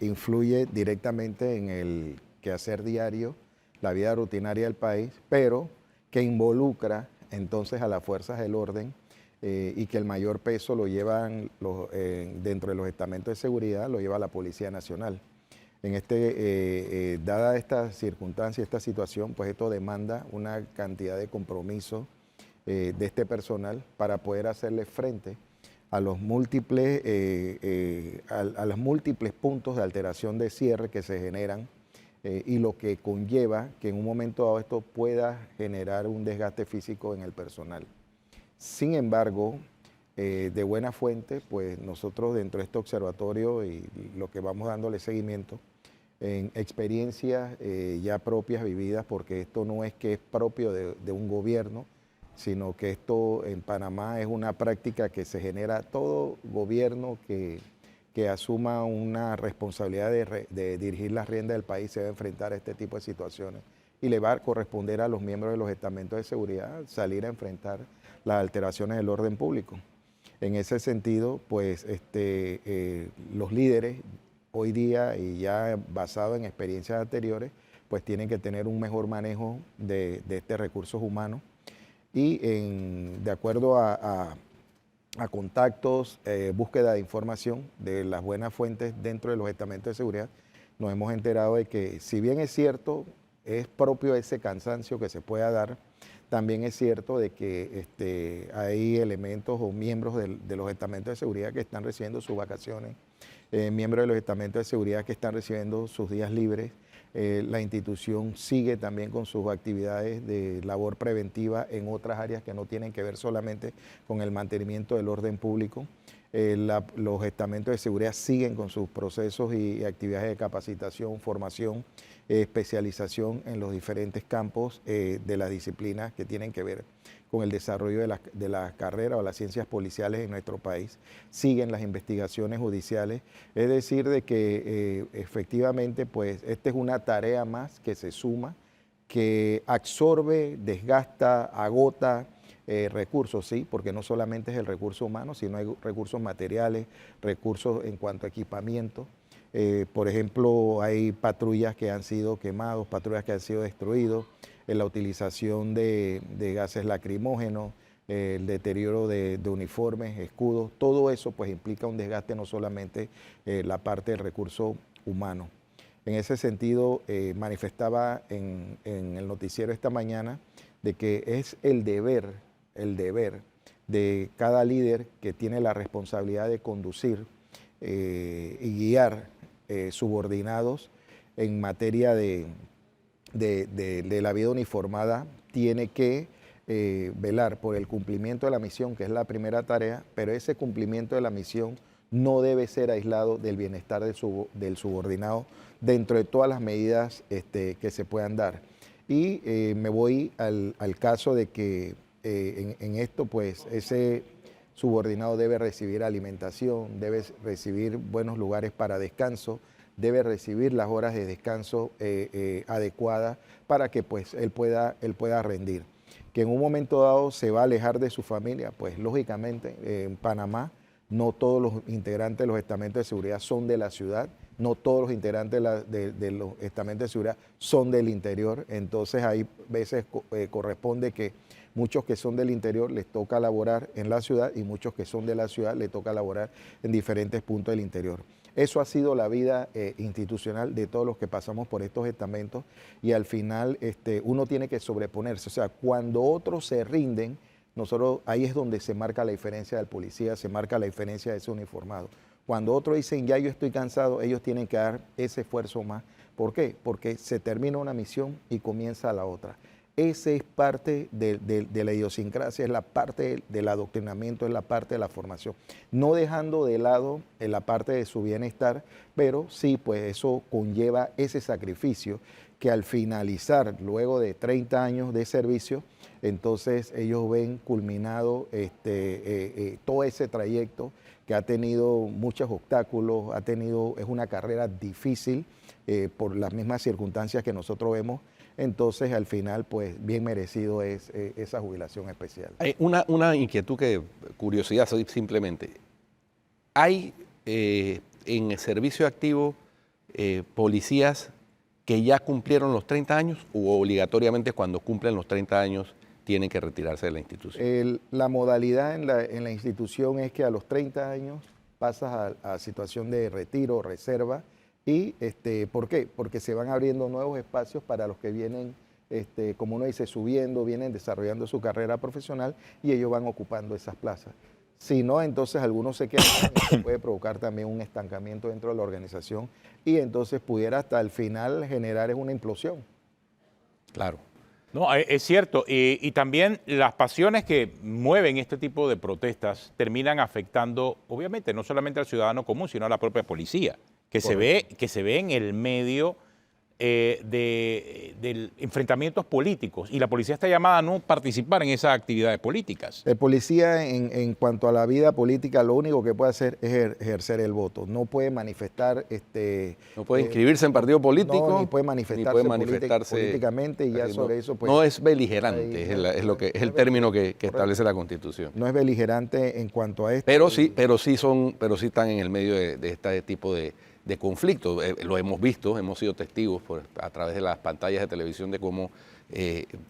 influye directamente en el quehacer diario, la vida rutinaria del país, pero que involucra entonces a las fuerzas del orden y que el mayor peso lo llevan dentro de los estamentos de seguridad, lo lleva la Policía Nacional. Dada esta circunstancia, esta situación, pues esto demanda una cantidad de compromiso de este personal para poder hacerle frente a los múltiples puntos de alteración de cierre que se generan y lo que conlleva que en un momento dado esto pueda generar un desgaste físico en el personal. Sin embargo, de buena fuente, pues nosotros dentro de este observatorio y lo que vamos dándole seguimiento en experiencias ya propias vividas, porque esto no es que es propio de un gobierno, sino que esto en Panamá es una práctica que se genera todo gobierno que asuma una responsabilidad de dirigir las riendas del país se va a enfrentar a este tipo de situaciones y le va a corresponder a los miembros de los estamentos de seguridad salir a enfrentar las alteraciones del orden público. En ese sentido, pues los líderes hoy día y ya basado en experiencias anteriores, pues tienen que tener un mejor manejo de estos recursos humanos y de acuerdo a contactos, búsqueda de información de las buenas fuentes dentro de los estamentos de seguridad, nos hemos enterado de que si bien es cierto, es propio ese cansancio que se pueda dar, también es cierto de que hay elementos o miembros de los estamentos de seguridad que están recibiendo sus vacaciones, miembros de los estamentos de seguridad que están recibiendo sus días libres. La institución sigue también con sus actividades de labor preventiva en otras áreas que no tienen que ver solamente con el mantenimiento del orden público. Los estamentos de seguridad siguen con sus procesos y actividades de capacitación, formación, especialización en los diferentes campos de las disciplinas que tienen que ver con el desarrollo de la carrera o las ciencias policiales en nuestro país. Siguen las investigaciones judiciales, es decir, de que efectivamente pues esta es una tarea más que se suma, que absorbe, desgasta, agota recursos, sí, porque no solamente es el recurso humano, sino hay recursos materiales, recursos en cuanto a equipamiento. Por ejemplo, hay patrullas que han sido quemados, patrullas que han sido destruidos, la utilización de gases lacrimógenos, el deterioro de uniformes, escudos, todo eso pues implica un desgaste no solamente la parte del recurso humano. En ese sentido, manifestaba en el noticiero esta mañana de que es el deber de cada líder que tiene la responsabilidad de conducir y guiar subordinados en materia de la vida uniformada, tiene que velar por el cumplimiento de la misión, que es la primera tarea, pero ese cumplimiento de la misión no debe ser aislado del bienestar del subordinado dentro de todas las medidas que se puedan dar. Y me voy al caso de que en esto, pues, ese subordinado debe recibir alimentación, debe recibir buenos lugares para descanso, debe recibir las horas de descanso adecuadas para que pues, él pueda rendir. Que en un momento dado se va a alejar de su familia, pues lógicamente en Panamá no todos los integrantes de los estamentos de seguridad son de la ciudad, no todos los integrantes de los estamentos de seguridad son del interior, entonces hay veces corresponde que muchos que son del interior les toca laborar en la ciudad y muchos que son de la ciudad les toca laborar en diferentes puntos del interior. Eso ha sido la vida institucional de todos los que pasamos por estos estamentos y al final uno tiene que sobreponerse. O sea, cuando otros se rinden, nosotros ahí es donde se marca la diferencia del policía, se marca la diferencia de ese uniformado. Cuando otros dicen, ya yo estoy cansado, ellos tienen que dar ese esfuerzo más. ¿Por qué? Porque se termina una misión y comienza la otra. Ese es parte de la idiosincrasia, es la parte del adoctrinamiento, es la parte de la formación. No dejando de lado la parte de su bienestar, pero sí, pues eso conlleva ese sacrificio que al finalizar, luego de 30 años de servicio, entonces ellos ven culminado todo ese trayecto que ha tenido muchos obstáculos, es una carrera difícil por las mismas circunstancias que nosotros vemos. Entonces, al final, pues, bien merecido es esa jubilación especial. Hay una inquietud curiosidad simplemente. ¿Hay en el servicio activo policías que ya cumplieron los 30 años o obligatoriamente cuando cumplen los 30 años tienen que retirarse de la institución? La modalidad en la institución es que a los 30 años pasas a situación de retiro, reserva. ¿Y por qué? Porque se van abriendo nuevos espacios para los que vienen, como uno dice, subiendo, vienen desarrollando su carrera profesional y ellos van ocupando esas plazas. Si no, entonces algunos se quedan y puede provocar también un estancamiento dentro de la organización y entonces pudiera hasta el final generar una implosión. Claro. No, es cierto. Y también las pasiones que mueven este tipo de protestas terminan afectando, obviamente, no solamente al ciudadano común, sino a la propia policía. Que se ve en el medio de enfrentamientos políticos y la policía está llamada a no participar en esas actividades políticas. El policía en cuanto a la vida política lo único que puede hacer es ejercer el voto, no puede manifestar... no puede inscribirse en partido político, no, ni puede manifestarse políticamente y ya sobre eso... Pues, no es beligerante, es el término que establece la Constitución. No es beligerante en cuanto a esto. Pero sí están en el medio de este tipo de conflictos. Lo hemos visto, hemos sido testigos a través de las pantallas de televisión de cómo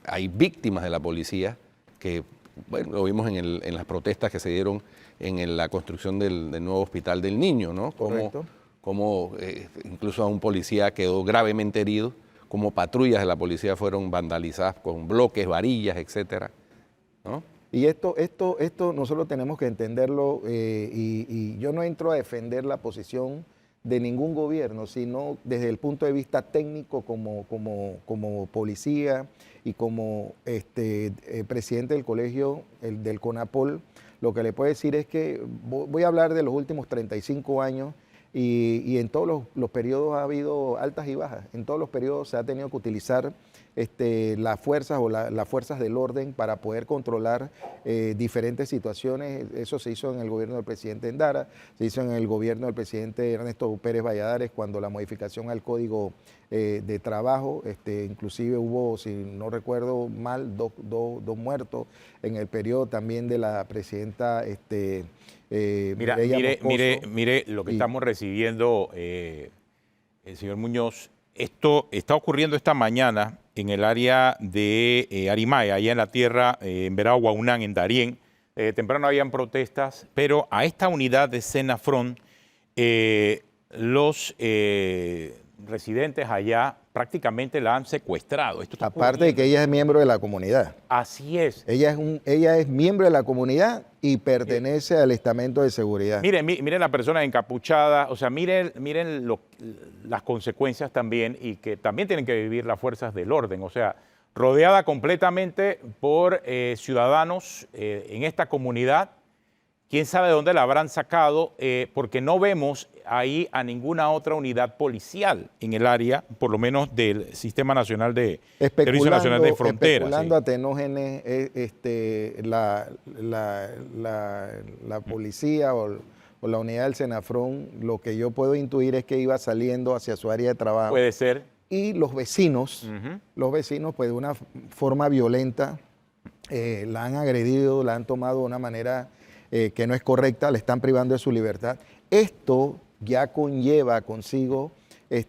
hay víctimas de la policía que, bueno, lo vimos en las protestas que se dieron en la construcción del nuevo hospital del niño, ¿no? Como incluso a un policía quedó gravemente herido, como patrullas de la policía fueron vandalizadas con bloques, varillas, etcétera, ¿no? Y esto nosotros tenemos que entenderlo y yo no entro a defender la posición de ningún gobierno, sino desde el punto de vista técnico como policía y como presidente del colegio, del CONAPOL, lo que le puedo decir es que voy a hablar de los últimos 35 años y en todos los periodos ha habido altas y bajas. En todos los periodos se ha tenido que utilizar las fuerzas o las fuerzas del orden para poder controlar diferentes situaciones. Eso se hizo en el gobierno del presidente Endara, se hizo en el gobierno del presidente Ernesto Pérez Valladares cuando la modificación al Código de Trabajo, inclusive hubo, si no recuerdo mal, dos muertos en el periodo también de la presidenta mire lo que estamos recibiendo, el señor Muñoz. Esto está ocurriendo esta mañana en el área de Arimaya, allá en la tierra, en Verao, Guaunán, en Darién. Temprano habían protestas, pero a esta unidad de Senafrón, los residentes allá prácticamente la han secuestrado. Aparte de que ella es miembro de la comunidad. Así es. Ella es miembro de la comunidad y pertenece al estamento de seguridad. Miren la persona encapuchada, o sea, miren las consecuencias también y que también tienen que vivir las fuerzas del orden, o sea, rodeada completamente por ciudadanos en esta comunidad. ¿Quién sabe de dónde la habrán sacado? Porque no vemos ahí a ninguna otra unidad policial en el área, por lo menos del Sistema Nacional de Servicio Nacional de Fronteras. Especulando a Tenógenes, la policía o la unidad del Senafrón, lo que yo puedo intuir es que iba saliendo hacia su área de trabajo. Puede ser. Y los vecinos, pues de una forma violenta, la han agredido, la han tomado de una manera que no es correcta, le están privando de su libertad. Esto ya conlleva consigo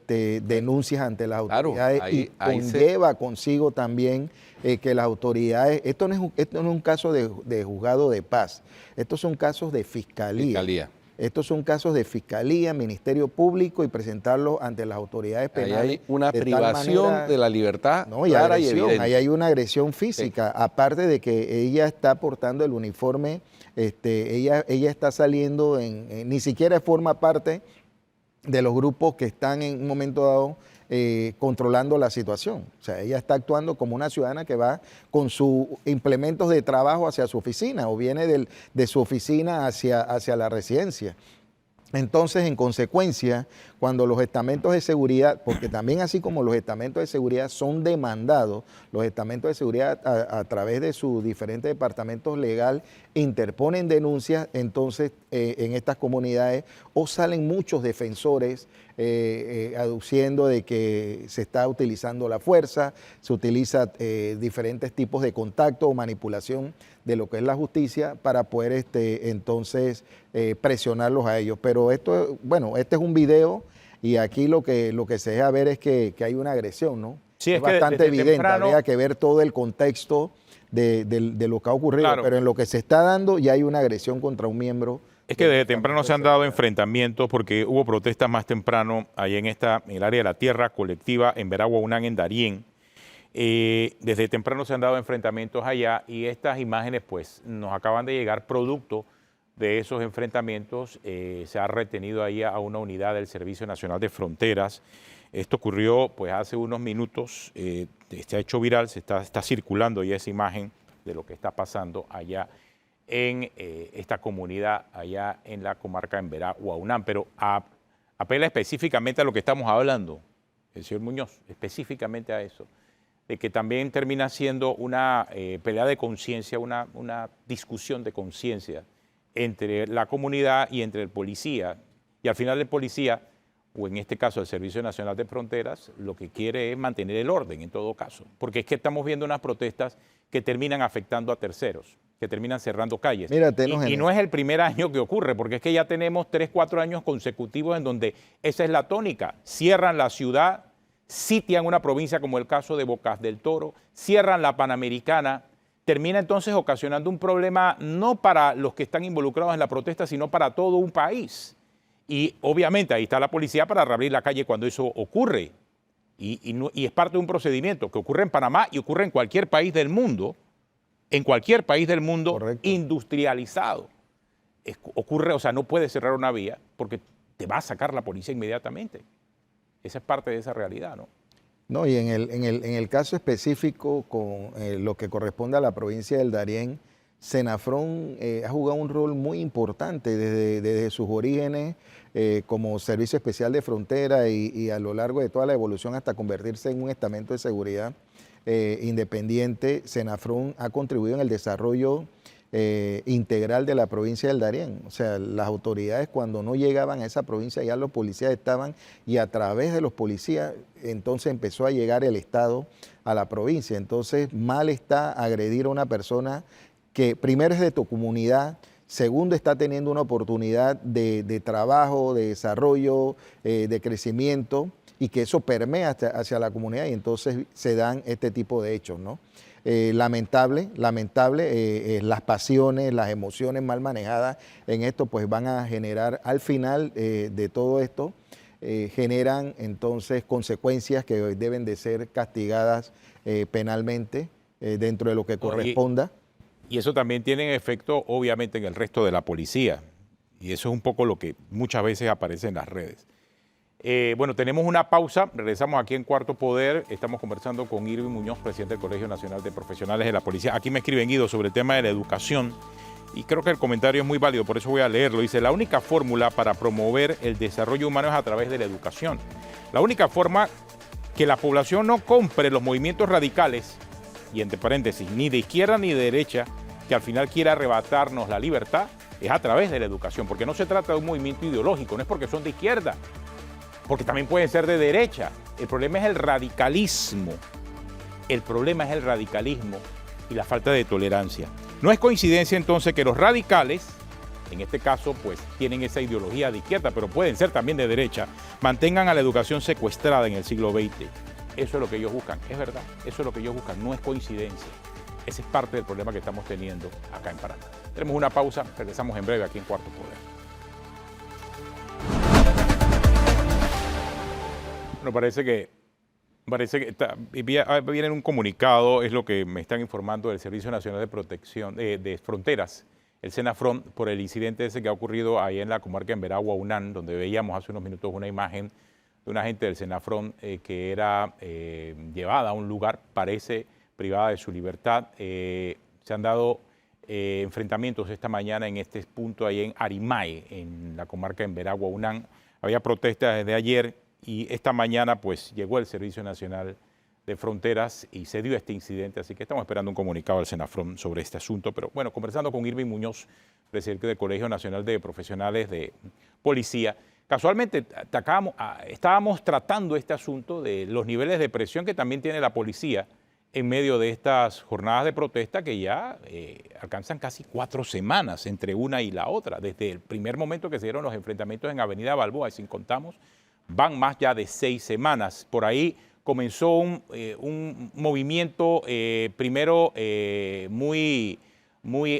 denuncias ante las autoridades, claro, conlleva consigo también que las autoridades, esto no es un caso de juzgado de paz, estos son casos de fiscalía. Estos son casos de fiscalía, Ministerio Público y presentarlos ante las autoridades penales. Ahí hay una privación de la libertad clara y evidente. Ahí hay una agresión física, aparte de que ella está portando el uniforme. Ella está saliendo, ni siquiera forma parte de los grupos que están en un momento dado controlando la situación. O sea, ella está actuando como una ciudadana que va con sus implementos de trabajo hacia su oficina o viene de su oficina hacia la residencia. Entonces, en consecuencia, cuando los estamentos de seguridad, porque también así como los estamentos de seguridad son demandados, los estamentos de seguridad a través de sus diferentes departamentos legales interponen denuncias, entonces en estas comunidades o salen muchos defensores aduciendo de que se está utilizando la fuerza, se utiliza diferentes tipos de contacto o manipulación de lo que es la justicia para poder entonces presionarlos a ellos. Pero esto, bueno, este es un video y aquí lo que se deja ver es que hay una agresión, ¿no? Sí, es bastante evidente, temprano, habría que ver todo el contexto de lo que ha ocurrido, claro, pero en lo que se está dando ya hay una agresión contra un miembro. Es que desde temprano se han dado enfrentamientos porque hubo protestas más temprano allá en el área de la tierra colectiva en Verao, Guaunán, en Darién. Desde temprano se han dado enfrentamientos allá y estas imágenes pues nos acaban de llegar producto de esos enfrentamientos. Se ha retenido ahí a una unidad del Servicio Nacional de Fronteras. Esto ocurrió pues hace unos minutos, se ha hecho viral, está circulando ya esa imagen de lo que está pasando allá en esta comunidad, allá en la comarca en Verao, Guaunán. Pero apela específicamente a lo que estamos hablando, el señor Muñoz, específicamente a eso, de que también termina siendo una pelea de conciencia, una discusión de conciencia entre la comunidad y entre el policía. Y al final el policía, o en este caso el Servicio Nacional de Fronteras, lo que quiere es mantener el orden en todo caso. Porque es que estamos viendo unas protestas que terminan afectando a terceros, que terminan cerrando calles. Mírate, y no es el primer año que ocurre, porque es que ya tenemos 3, 4 años consecutivos en donde esa es la tónica. Cierran la ciudad, sitian una provincia como el caso de Bocas del Toro, cierran la Panamericana, termina entonces ocasionando un problema no para los que están involucrados en la protesta, sino para todo un país. Y obviamente ahí está la policía para reabrir la calle cuando eso ocurre. Y es parte de un procedimiento que ocurre en Panamá y ocurre en cualquier país del mundo, Correcto, industrializado. Ocurre, o sea, no puedes cerrar una vía porque te va a sacar la policía inmediatamente. Esa es parte de esa realidad, ¿no? No, y en el caso específico, con lo que corresponde a la provincia del Darién, Senafrón ha jugado un rol muy importante desde sus orígenes como Servicio Especial de Frontera y a lo largo de toda la evolución hasta convertirse en un estamento de seguridad independiente. Senafrón ha contribuido en el desarrollo integral de la provincia del Darién. O sea, las autoridades cuando no llegaban a esa provincia ya los policías estaban y a través de los policías entonces empezó a llegar el Estado a la provincia. Entonces mal está agredir a una persona que primero es de tu comunidad, segundo está teniendo una oportunidad de trabajo, de desarrollo, de crecimiento y que eso permea hacia la comunidad y entonces se dan este tipo de hechos, ¿no? Lamentable, las pasiones, las emociones mal manejadas en esto pues van a generar al final de todo esto, generan entonces consecuencias que deben de ser castigadas penalmente dentro de lo que corresponda. Y eso también tiene efecto obviamente en el resto de la policía y eso es un poco lo que muchas veces aparece en las redes. Bueno, tenemos una pausa, regresamos aquí en Cuarto Poder, estamos conversando con Irving Muñoz, presidente del Colegio Nacional de Profesionales de la Policía. Aquí me escriben, Guido, sobre el tema de la educación y creo que el comentario es muy válido, por eso voy a leerlo. Dice, la única fórmula para promover el desarrollo humano es a través de la educación. La única forma que la población no compre los movimientos radicales, y entre paréntesis, ni de izquierda ni de derecha, que al final quiera arrebatarnos la libertad, es a través de la educación, porque no se trata de un movimiento ideológico, no es porque son de izquierda, porque también pueden ser de derecha. El problema es el radicalismo. El problema es el radicalismo y la falta de tolerancia. No es coincidencia entonces que los radicales, en este caso pues tienen esa ideología de izquierda, pero pueden ser también de derecha, mantengan a la educación secuestrada en el siglo XX. Eso es lo que ellos buscan, es verdad, eso es lo que ellos buscan, no es coincidencia. Ese es parte del problema que estamos teniendo acá en Paraná. Tenemos una pausa, regresamos en breve aquí en Cuarto Poder. Bueno, parece que viene un comunicado, es lo que me están informando del Servicio Nacional de Protección de Fronteras, el Senafrón, por el incidente ese que ha ocurrido ahí en la comarca en Veragua, Unán, donde veíamos hace unos minutos una imagen de una agente del Senafrón que era llevada a un lugar, parece privada de su libertad. Se han dado enfrentamientos esta mañana en este punto ahí en Arimay, en la comarca en Veragua, Unán. Había protestas desde ayer. Y esta mañana pues llegó el Servicio Nacional de Fronteras y se dio este incidente, así que estamos esperando un comunicado del Senafrón sobre este asunto. Pero bueno, conversando con Irving Muñoz, presidente del Colegio Nacional de Profesionales de Policía, casualmente estábamos tratando este asunto de los niveles de presión que también tiene la policía en medio de estas jornadas de protesta que ya alcanzan casi 4 semanas entre una y la otra. Desde el primer momento que se dieron los enfrentamientos en Avenida Balboa, y sin contamos, van más ya de 6 semanas. Por ahí comenzó un movimiento primero muy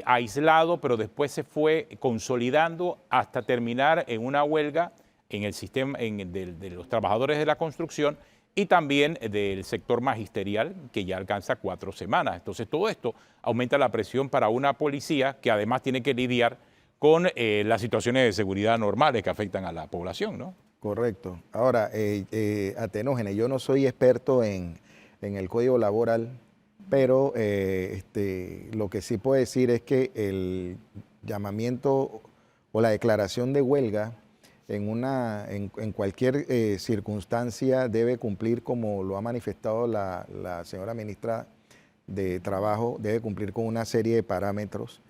aislado, pero después se fue consolidando hasta terminar en una huelga en el sistema de los trabajadores de la construcción y también del sector magisterial, que ya alcanza 4 semanas. Entonces todo esto aumenta la presión para una policía que además tiene que lidiar con las situaciones de seguridad normales que afectan a la población, ¿no? Correcto. Ahora, Atenógenes, yo no soy experto en el código laboral, pero lo que sí puedo decir es que el llamamiento o la declaración de huelga en cualquier circunstancia debe cumplir, como lo ha manifestado la señora ministra de Trabajo, debe cumplir con una serie de parámetros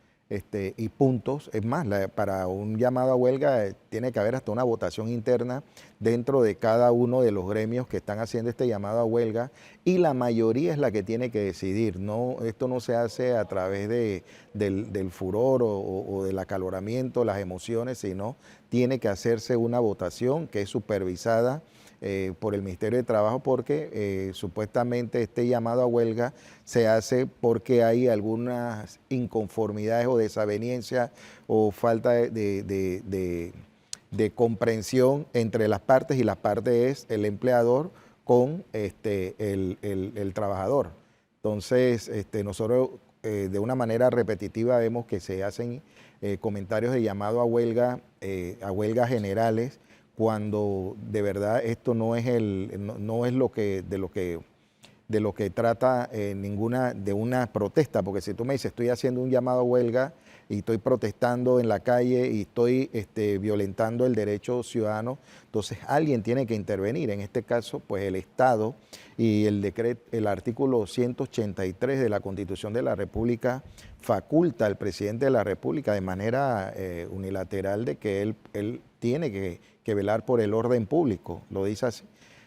y puntos. Es más, para un llamado a huelga tiene que haber hasta una votación interna dentro de cada uno de los gremios que están haciendo este llamado a huelga y la mayoría es la que tiene que decidir. No, esto no se hace a través del furor o del acaloramiento, las emociones, sino tiene que hacerse una votación que es supervisada por el Ministerio de Trabajo porque supuestamente este llamado a huelga se hace porque hay algunas inconformidades o desavenencias o falta de comprensión entre las partes y la parte es el empleador con el trabajador. Entonces, nosotros de una manera repetitiva vemos que se hacen comentarios de llamado a huelgas generales, cuando de verdad esto no es lo que de lo que trata de una protesta, porque si tú me dices, estoy haciendo un llamado a huelga y estoy protestando en la calle y estoy violentando el derecho ciudadano, entonces alguien tiene que intervenir. En este caso, pues el Estado y el artículo 183 de la Constitución de la República faculta al presidente de la República de manera unilateral de que él tiene que velar por el orden público, lo dice así.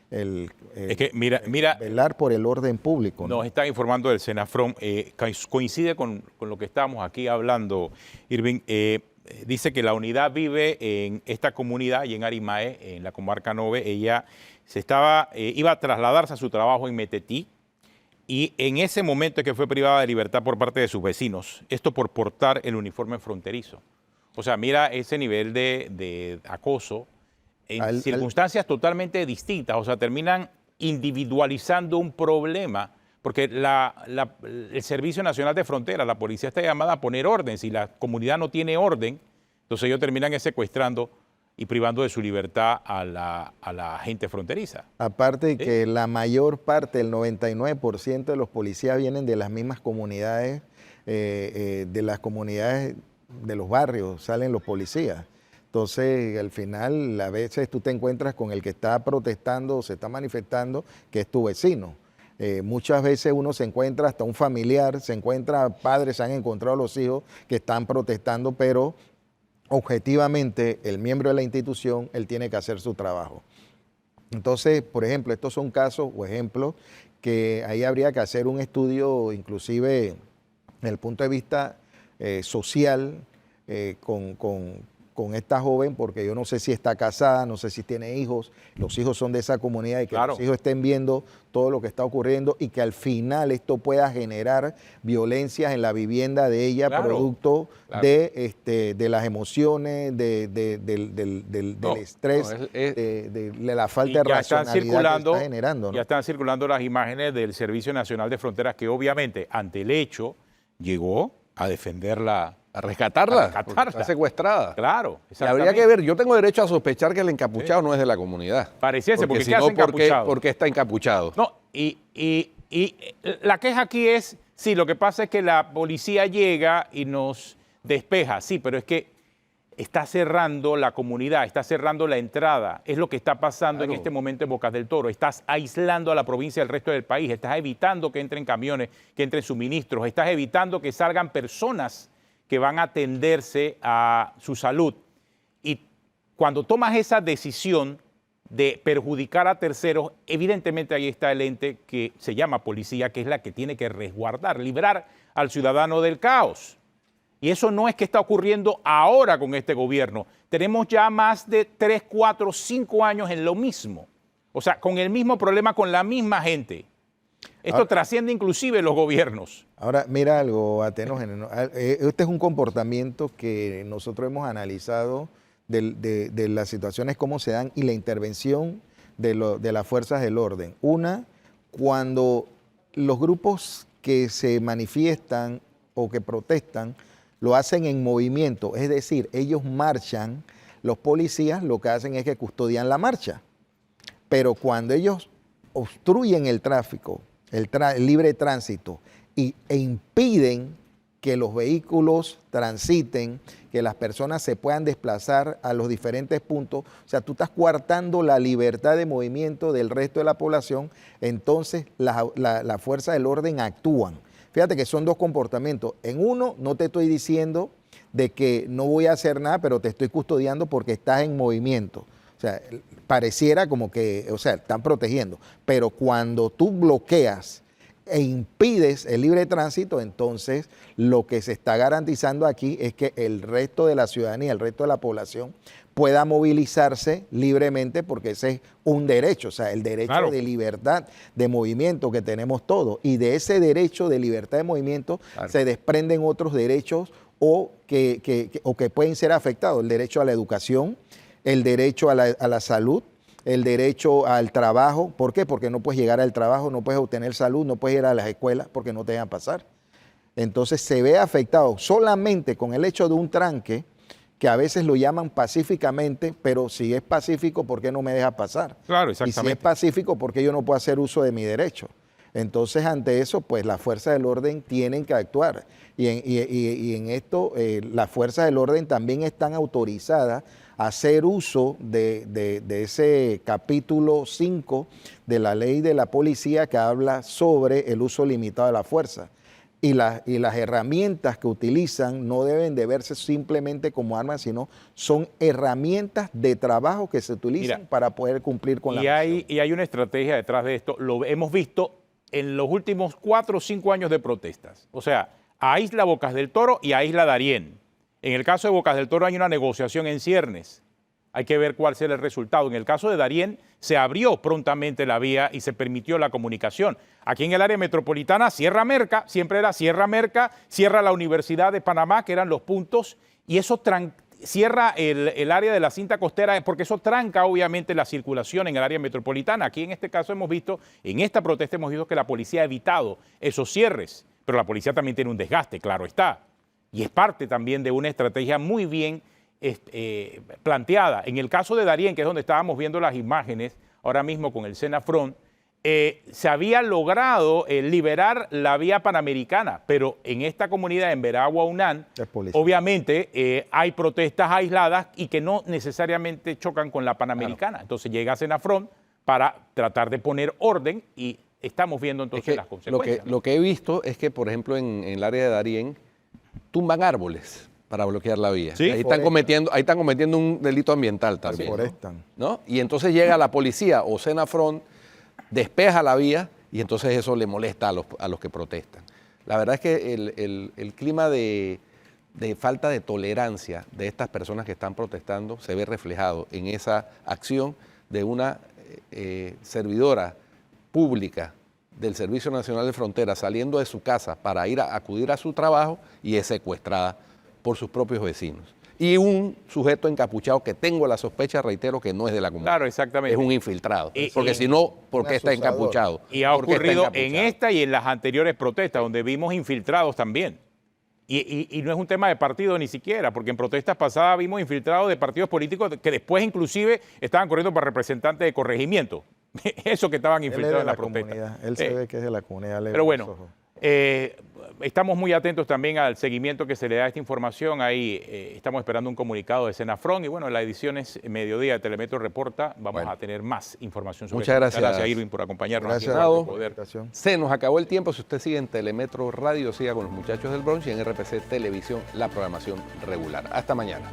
Es que mira, velar por el orden público. Nos están informando del Senafrom, coincide con lo que estábamos aquí hablando, Irving. Dice que la unidad vive en esta comunidad y en Arimae, en la comarca Nove. Ella iba a trasladarse a su trabajo en Metetí y en ese momento es que fue privada de libertad por parte de sus vecinos. Esto por portar el uniforme fronterizo. O sea, mira ese nivel de acoso en circunstancias totalmente distintas. O sea, terminan individualizando un problema, porque el Servicio Nacional de Fronteras, la policía está llamada a poner orden. Si la comunidad no tiene orden, entonces ellos terminan secuestrando y privando de su libertad a la gente fronteriza. Aparte de que la mayor parte, el 99% de los policías vienen de las mismas comunidades, de las comunidades de los barrios, salen los policías. Entonces, al final, a veces tú te encuentras con el que está protestando o se está manifestando, que es tu vecino. Muchas veces uno se encuentra hasta un familiar, se encuentra padres, se han encontrado los hijos que están protestando, pero objetivamente el miembro de la institución, él tiene que hacer su trabajo. Entonces, por ejemplo, estos son casos o ejemplos que ahí habría que hacer un estudio, inclusive desde el punto de vista social, con esta joven, porque yo no sé si está casada, no sé si tiene hijos, los hijos son de esa comunidad y que claro, los hijos estén viendo todo lo que está ocurriendo y que al final esto pueda generar violencias en la vivienda de ella, claro, producto claro, de las emociones, del estrés, de la falta de racionalidad que está generando, ¿no? Ya están circulando las imágenes del Servicio Nacional de Fronteras que obviamente ante el hecho llegó a defenderla. A rescatarla, está secuestrada. Claro, y habría que ver, yo tengo derecho a sospechar que el encapuchado no es de la comunidad. Pareciese, porque si no, ¿por qué está encapuchado? No, y la queja aquí es, sí, lo que pasa es que la policía llega y nos despeja, sí, pero es que está cerrando la comunidad, está cerrando la entrada, es lo que está pasando en este momento en Bocas del Toro. Estás aislando a la provincia del resto del país, estás evitando que entren camiones, que entren suministros, estás evitando que salgan personas que van a atenderse a su salud. Y cuando tomas esa decisión de perjudicar a terceros, evidentemente ahí está el ente que se llama policía, que es la que tiene que resguardar, librar al ciudadano del caos. Y eso no es que está ocurriendo ahora con este gobierno. Tenemos ya más de 3, 4, 5 años en lo mismo. O sea, con el mismo problema, con la misma gente. Esto trasciende inclusive los gobiernos. Ahora, mira algo, Atenógeno. Este es un comportamiento que nosotros hemos analizado de las situaciones, cómo se dan y la intervención de las fuerzas del orden. Una, cuando los grupos que se manifiestan o que protestan lo hacen en movimiento, es decir, ellos marchan, los policías lo que hacen es que custodian la marcha. Pero cuando ellos obstruyen el tráfico, el libre tránsito e impiden que los vehículos transiten, que las personas se puedan desplazar a los diferentes puntos, o sea, tú estás coartando la libertad de movimiento del resto de la población, entonces la fuerza del orden actúan. Fíjate que son dos comportamientos. En uno, no te estoy diciendo de que no voy a hacer nada, pero te estoy custodiando porque estás en movimiento. O sea, pareciera como que, o sea, están protegiendo. Pero cuando tú bloqueas e impides el libre tránsito, entonces lo que se está garantizando aquí es que el resto de la ciudadanía, el resto de la población pueda movilizarse libremente, porque ese es un derecho, o sea, el derecho de libertad de movimiento que tenemos todos. Y de ese derecho de libertad de movimiento se desprenden otros derechos o que pueden ser afectados. El derecho a la educación, el derecho a la salud, el derecho al trabajo. ¿Por qué? Porque no puedes llegar al trabajo, no puedes obtener salud, no puedes ir a las escuelas porque no te dejan pasar. Entonces se ve afectado solamente con el hecho de un tranque, que a veces lo llaman pacíficamente, pero si es pacífico, ¿por qué no me deja pasar? Claro, exactamente. Y si es pacífico, ¿por qué yo no puedo hacer uso de mi derecho? Entonces, ante eso, pues las fuerzas del orden tienen que actuar. Y en esto, las fuerzas del orden también están autorizadas a hacer uso de ese capítulo 5 de la ley de la policía que habla sobre el uso limitado de la fuerza. Y las herramientas que utilizan no deben de verse simplemente como armas, sino son herramientas de trabajo que se utilizan para poder cumplir con la misión. Y hay una estrategia detrás de esto. Lo hemos visto en los últimos 4 o 5 años de protestas. O sea, a Isla Bocas del Toro y a Isla Darién. En el caso de Bocas del Toro hay una negociación en ciernes. Hay que ver cuál será el resultado. En el caso de Darién se abrió prontamente la vía y se permitió la comunicación. Aquí en el área metropolitana, Sierra Merca, siempre era Sierra Merca, cierra la Universidad de Panamá, que eran los puntos, y eso cierra el área de la cinta costera, porque eso tranca obviamente la circulación en el área metropolitana. Aquí en este caso hemos visto, en esta protesta hemos visto que la policía ha evitado esos cierres, pero la policía también tiene un desgaste, claro está. Y es parte también de una estrategia muy bien planteada. En el caso de Darién, que es donde estábamos viendo las imágenes, ahora mismo con el Senafront, se había logrado liberar la vía panamericana, pero en esta comunidad, en Veragua, Unán, obviamente hay protestas aisladas y que no necesariamente chocan con la panamericana. Claro. Entonces llega Senafront para tratar de poner orden y estamos viendo entonces las consecuencias. Lo que he visto es que, por ejemplo, en el área de Darién, tumban árboles para bloquear la vía. ¿Sí? Ahí están cometiendo un delito ambiental también. ¿No? Y entonces llega la policía o Senafront, despeja la vía y entonces eso le molesta a los que protestan. La verdad es que el clima de falta de tolerancia de estas personas que están protestando se ve reflejado en esa acción de una servidora pública del Servicio Nacional de Fronteras saliendo de su casa para ir a acudir a su trabajo y es secuestrada por sus propios vecinos. Y un sujeto encapuchado que tengo la sospecha, reitero, que no es de la comunidad. Claro, exactamente. Es un infiltrado. Porque si no, ¿por qué está encapuchado? Y ha ocurrido en esta y en las anteriores protestas, donde vimos infiltrados también. Y no es un tema de partido ni siquiera, porque en protestas pasadas vimos infiltrados de partidos políticos que después inclusive estaban corriendo para representantes de corregimiento. Eso que estaban infiltrados en la protesta. Él se ve que es de la comunidad. Pero bueno, estamos muy atentos también al seguimiento que se le da a esta información. Ahí estamos esperando un comunicado de Senafront y bueno, en la edición es mediodía de Telemetro Reporta. Vamos a tener más información sobre Muchas gracias. Gracias, Irving, por acompañarnos. Gracias. Se nos acabó el tiempo. Si usted sigue en Telemetro Radio, siga con los muchachos del Bronx y en RPC Televisión, la programación regular. Hasta mañana.